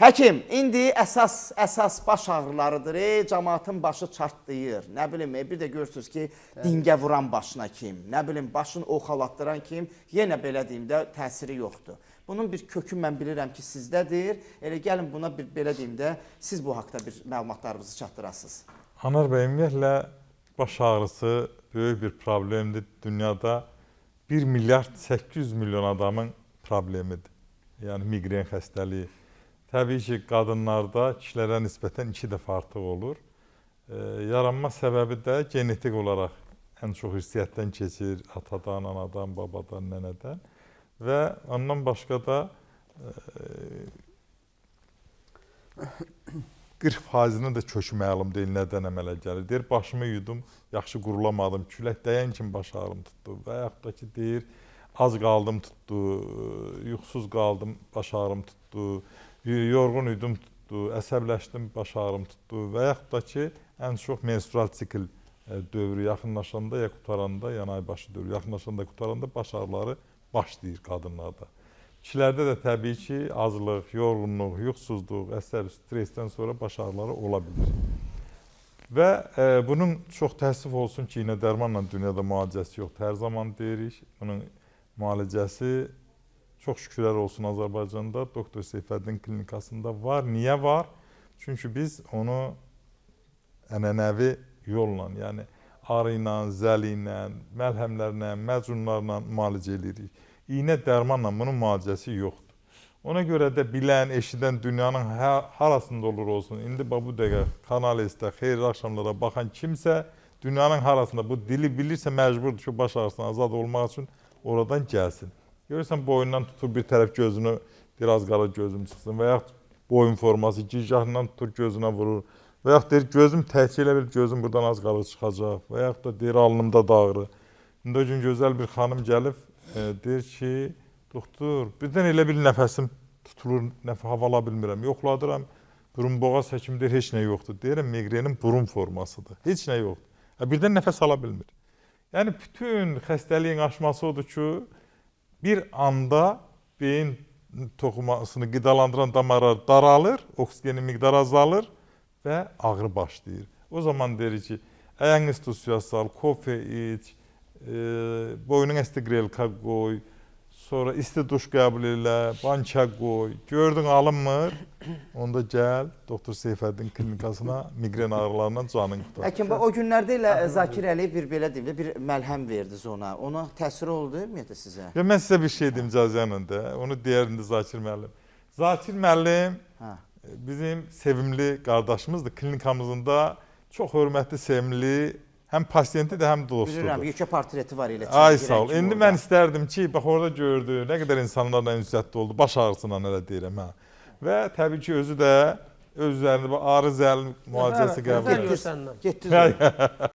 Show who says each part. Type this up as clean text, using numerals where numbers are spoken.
Speaker 1: Həkim, indi əsas baş ağrılarıdır. Cəmaatın başı çartlayır. Nə bilim, bir də görürsünüz ki, dingə vuran başına kim, nə bilim, başını oxalatdıran kim, yenə belə deyim də təsiri yoxdur. Bunun bir kökü mən bilirəm ki, sizdədir. Elə gəlin buna belə deyim də, siz bu haqda bir məlumatlarınızı çatdırasınız.
Speaker 2: Anar bəy, ümumiyyətlə baş ağrısı böyük bir problemdir. Dünyada 1 milyard 800 milyon adamın problemidir. Yəni migren xəstəliyi. Təbii ki, qadınlarda kişilərə nisbətən 2 dəfə artıq olur. Yaranma səbəbi də genetik olaraq ən çox irsiyyətdən keçir, atadan, anadan, babadan, nənədən. Və ondan başqa da 40%-nin də kökü məlum deyil, nədən əmələ gəlir. Deyir, başımı yudum, yaxşı qurulamadım, külək dəyən kimi baş ağrım tutdu. Və yaxud da ki, deyir, az qaldım tutdu, yuxusuz qaldım, baş ağrım tutdu. Yorğun idum tutdu, əsəbləşdim, baş ağrım tutdu və yaxud da ki, ən çox menstrual sikl dövrü yaxınlaşanda ya qutaranda, yəni aybaşı dövrü yaxınlaşanda qutaranda baş ağrıları başlayır qadınlarda. Kişilərdə də təbii ki, aclıq, yorğunluq, yuxusuzluq, əsəb, stressdən sonra baş ağrıları ola bilir. Və bunun çox təəssüf olsun ki, iynə dərmanla dünyada müalicəsi yoxdur. Hər zaman deyirik, bunun müalicəsi çox şükürlər olsun Azərbaycanda, Doktor Seyfəddin klinikasında var. Niyə var? Çünki biz onu ənənəvi yolla, yəni arı ilə, zəli ilə, məlhəmlərlə, məcunlarla müalicə edirik. İynə dərmanla bunun müalicəsi yoxdur. Ona görə də bilən, eşidən dünyanın harasında olur olsun, indi bu dəqiqə Kanal S-də xeyirli axşamlara baxan kimsə, dünyanın harasında bu dili bilirsə məcburdur ki, baş ağrısından azad olmaq üçün oradan gəlsin. Görürsən, boyundan tutur bir tərəf gözünü, biraz qara gözüm çıxsın və yaxud boyun forması gicgahından tutur gözünə vurur və yaxud deyir, gözüm təhkil elə bir gözüm buradan az qalır çıxacaq və yaxud da deyir, alnımda dağrı. İndi o gün gözəl bir xanım gəlib, deyir ki, doktor, birdən elə bir nəfəsim tutulur, hava ala bilmirəm, yoxladıram, burun boğaz həkim deyir, heç nə yoxdur. Deyirəm, migrenin burun formasıdır, heç nə yoxdur. Birdən nəfəs ala bilmir. Yəni, bütün xəstəliyin aşması odur ki, bir anda beyin toxumasını qidalandıran damarlar daralır, oksigenin miqdarı azalır və ağrı başlayır. O zaman deyirik ki, ayağın istusiyası sal, kofe iç, boynun əsti qrelka qoy, sonra isti duş qəbul elə, banka qoy. Gördün alınmır, onda gəl Doktor Seyfəddin klinikasına migren ağrılarından canın qutar.
Speaker 1: Həkim, o günlərdə elə Zakir Əliyev bir belə deyim də, bir məlhəm verdiniz ona. Ona təsiri oldu ümumiyyətlə sizə?
Speaker 2: Mən sizə bir şey deyim icazənlə də, onu deyərindi Zakir müəllim. Zakir müəllim bizim sevimli qardaşımızdır. Klinikamızın da çox hörmətli, sevimli, həm pasiyenti də, həm dostudur.
Speaker 1: Bilirəm, yekə portreti var elə.
Speaker 2: Ay sağ ol. İndi mən istərdim ki, bax orada gördü, nə qədər insanlarla ünsiyyətli oldu, baş ağrısından elə deyirəm. Və təbii ki, özü də öz üzərində arı zəli müalicəsi qəbul edir.
Speaker 1: Getdiniz.